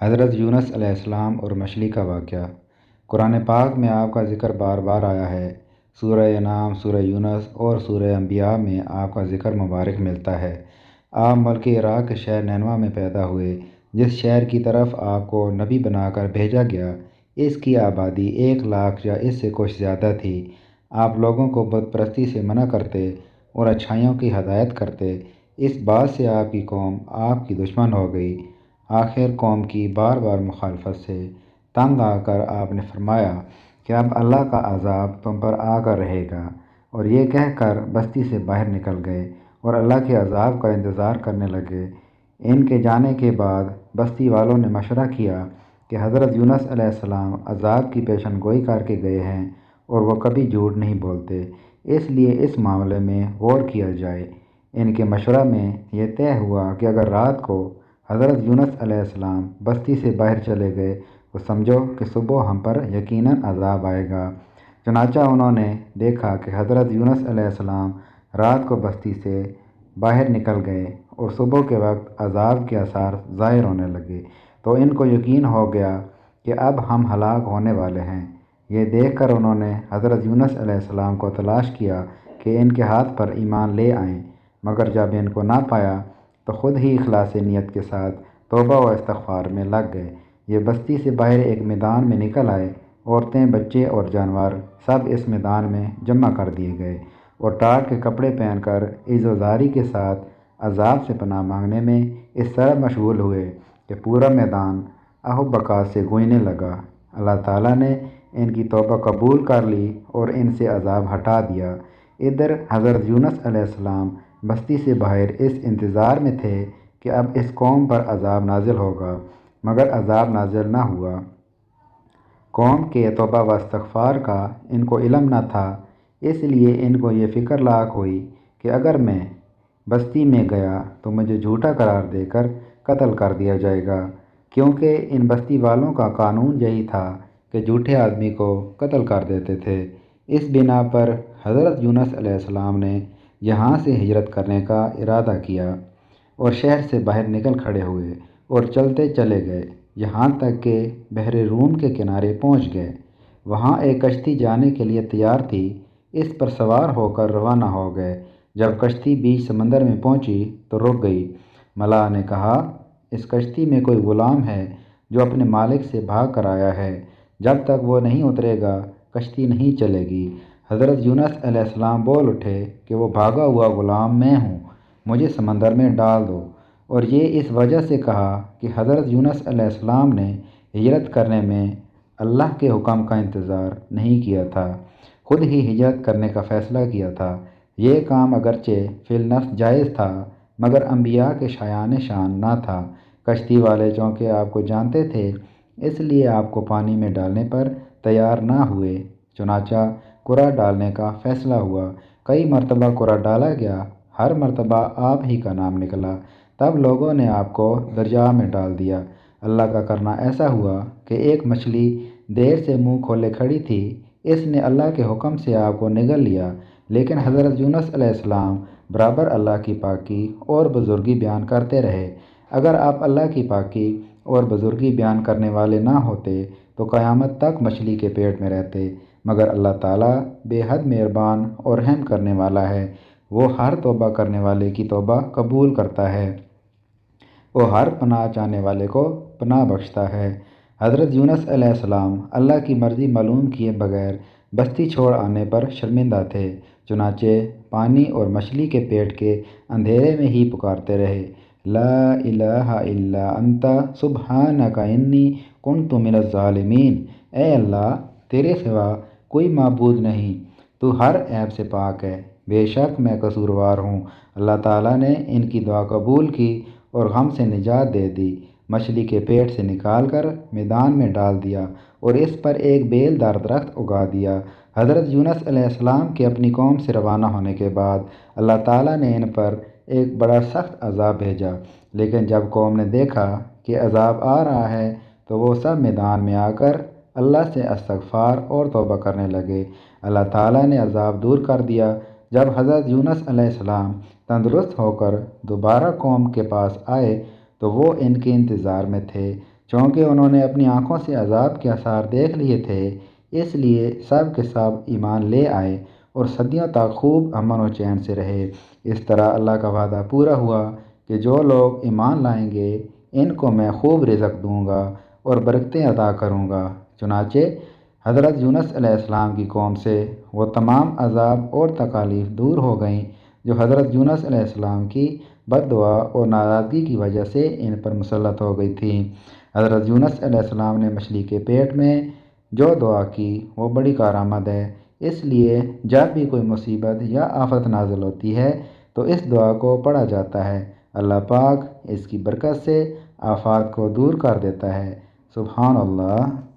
حضرت یونس علیہ السلام اور مچھلی کا واقعہ۔ قرآن پاک میں آپ کا ذکر بار بار آیا ہے۔ سورہ انعام، سورہ یونس اور سورہ انبیاء میں آپ کا ذکر مبارک ملتا ہے۔ آپ ملک عراق کے شہر نینوا میں پیدا ہوئے، جس شہر کی طرف آپ کو نبی بنا کر بھیجا گیا۔ اس کی آبادی 1,00,000 یا اس سے کچھ زیادہ تھی۔ آپ لوگوں کو بت پرستی سے منع کرتے اور اچھائیوں کی ہدایت کرتے۔ اس بات سے آپ کی قوم آپ کی دشمن ہو گئی۔ آخر قوم کی بار بار مخالفت سے تنگ آ کر آپ نے فرمایا کہ اب اللہ کا عذاب تم پر آ کر رہے گا، اور یہ کہہ کر بستی سے باہر نکل گئے اور اللہ کے عذاب کا انتظار کرنے لگے۔ ان کے جانے کے بعد بستی والوں نے مشورہ کیا کہ حضرت یونس علیہ السلام عذاب کی پیشن گوئی کر کے گئے ہیں اور وہ کبھی جھوٹ نہیں بولتے، اس لیے اس معاملے میں غور کیا جائے۔ ان کے مشورہ میں یہ طے ہوا کہ اگر رات کو حضرت یونس علیہ السلام بستی سے باہر چلے گئے تو سمجھو کہ صبح ہم پر یقیناً عذاب آئے گا۔ چنانچہ انہوں نے دیکھا کہ حضرت یونس علیہ السلام رات کو بستی سے باہر نکل گئے اور صبح کے وقت عذاب کے آثار ظاہر ہونے لگے، تو ان کو یقین ہو گیا کہ اب ہم ہلاک ہونے والے ہیں۔ یہ دیکھ کر انہوں نے حضرت یونس علیہ السلام کو تلاش کیا کہ ان کے ہاتھ پر ایمان لے آئیں، مگر جب ان کو نہ پایا تو خود ہی اخلاص نیت کے ساتھ توبہ و استغفار میں لگ گئے۔ یہ بستی سے باہر ایک میدان میں نکل آئے۔ عورتیں، بچے اور جانور سب اس میدان میں جمع کر دیے گئے اور ٹاٹ کے کپڑے پہن کر عز و زاری کے ساتھ عذاب سے پناہ مانگنے میں اس طرح مشغول ہوئے کہ پورا میدان آہ و بکا سے گونجنے لگا۔ اللہ تعالیٰ نے ان کی توبہ قبول کر لی اور ان سے عذاب ہٹا دیا۔ ادھر حضرت یونس علیہ السلام بستی سے باہر اس انتظار میں تھے کہ اب اس قوم پر عذاب نازل ہوگا، مگر عذاب نازل نہ ہوا۔ قوم کے توبہ و استغفار کا ان کو علم نہ تھا، اس لیے ان کو یہ فکر لاحق ہوئی کہ اگر میں بستی میں گیا تو مجھے جھوٹا قرار دے کر قتل کر دیا جائے گا، کیونکہ ان بستی والوں کا قانون یہی تھا کہ جھوٹے آدمی کو قتل کر دیتے تھے۔ اس بنا پر حضرت یونس علیہ السلام نے یہاں سے ہجرت کرنے کا ارادہ کیا اور شہر سے باہر نکل کھڑے ہوئے اور چلتے چلے گئے، یہاں تک کہ بحر روم کے کنارے پہنچ گئے۔ وہاں ایک کشتی جانے کے لیے تیار تھی، اس پر سوار ہو کر روانہ ہو گئے۔ جب کشتی بیچ سمندر میں پہنچی تو رک گئی۔ ملاح نے کہا، اس کشتی میں کوئی غلام ہے جو اپنے مالک سے بھاگ کر آیا ہے، جب تک وہ نہیں اترے گا کشتی نہیں چلے گی۔ حضرت یونس علیہ السلام بول اٹھے کہ وہ بھاگا ہوا غلام میں ہوں، مجھے سمندر میں ڈال دو۔ اور یہ اس وجہ سے کہا کہ حضرت یونس علیہ السلام نے ہجرت کرنے میں اللہ کے حکم کا انتظار نہیں کیا تھا، خود ہی ہجرت کرنے کا فیصلہ کیا تھا۔ یہ کام اگرچہ فی النفس جائز تھا، مگر انبیاء کے شایان شان نہ تھا۔ کشتی والے چونکہ آپ کو جانتے تھے، اس لیے آپ کو پانی میں ڈالنے پر تیار نہ ہوئے۔ چنانچہ قرعہ ڈالنے کا فیصلہ ہوا۔ کئی مرتبہ قرعہ ڈالا گیا، ہر مرتبہ آپ ہی کا نام نکلا۔ تب لوگوں نے آپ کو دریا میں ڈال دیا۔ اللہ کا کرنا ایسا ہوا کہ ایک مچھلی دیر سے منہ کھولے کھڑی تھی، اس نے اللہ کے حکم سے آپ کو نگل لیا، لیکن حضرت یونس علیہ السلام برابر اللہ کی پاکی اور بزرگی بیان کرتے رہے۔ اگر آپ اللہ کی پاکی اور بزرگی بیان کرنے والے نہ ہوتے تو قیامت تک مچھلی کے پیٹ میں رہتے، مگر اللہ تعالیٰ بے حد مہربان اور رحم کرنے والا ہے، وہ ہر توبہ کرنے والے کی توبہ قبول کرتا ہے، وہ ہر پناہ چاہنے والے کو پناہ بخشتا ہے۔ حضرت یونس علیہ السلام اللہ کی مرضی معلوم کیے بغیر بستی چھوڑ آنے پر شرمندہ تھے، چنانچہ پانی اور مچھلی کے پیٹ کے اندھیرے میں ہی پکارتے رہے، لا الہ الا انت سبحانک انی کنت من الظالمین۔ اے اللہ، تیرے سوا کوئی معبود نہیں، تو ہر عیب سے پاک ہے، بے شک میں قصوروار ہوں۔ اللہ تعالیٰ نے ان کی دعا قبول کی اور غم سے نجات دے دی، مچھلی کے پیٹ سے نکال کر میدان میں ڈال دیا اور اس پر ایک بیل دار درخت اگا دیا۔ حضرت یونس علیہ السلام کے اپنی قوم سے روانہ ہونے کے بعد اللہ تعالیٰ نے ان پر ایک بڑا سخت عذاب بھیجا، لیکن جب قوم نے دیکھا کہ عذاب آ رہا ہے تو وہ سب میدان میں آ کر اللہ سے استغفار اور توبہ کرنے لگے۔ اللہ تعالیٰ نے عذاب دور کر دیا۔ جب حضرت یونس علیہ السلام تندرست ہو کر دوبارہ قوم کے پاس آئے تو وہ ان کے انتظار میں تھے، چونکہ انہوں نے اپنی آنکھوں سے عذاب کے آثار دیکھ لیے تھے، اس لیے سب کے سب ایمان لے آئے اور صدیوں تک خوب امن و چین سے رہے۔ اس طرح اللہ کا وعدہ پورا ہوا کہ جو لوگ ایمان لائیں گے ان کو میں خوب رزق دوں گا اور برکتیں عطا کروں گا۔ چنانچہ حضرت یونس علیہ السلام کی قوم سے وہ تمام عذاب اور تکالیف دور ہو گئیں جو حضرت یونس علیہ السلام کی بد دعا اور ناراضگی کی وجہ سے ان پر مسلط ہو گئی تھیں۔ حضرت یونس علیہ السلام نے مچھلی کے پیٹ میں جو دعا کی وہ بڑی کارآمد ہے، اس لیے جب بھی کوئی مصیبت یا آفت نازل ہوتی ہے تو اس دعا کو پڑھا جاتا ہے۔ اللہ پاک اس کی برکت سے آفات کو دور کر دیتا ہے۔ سبحان اللہ۔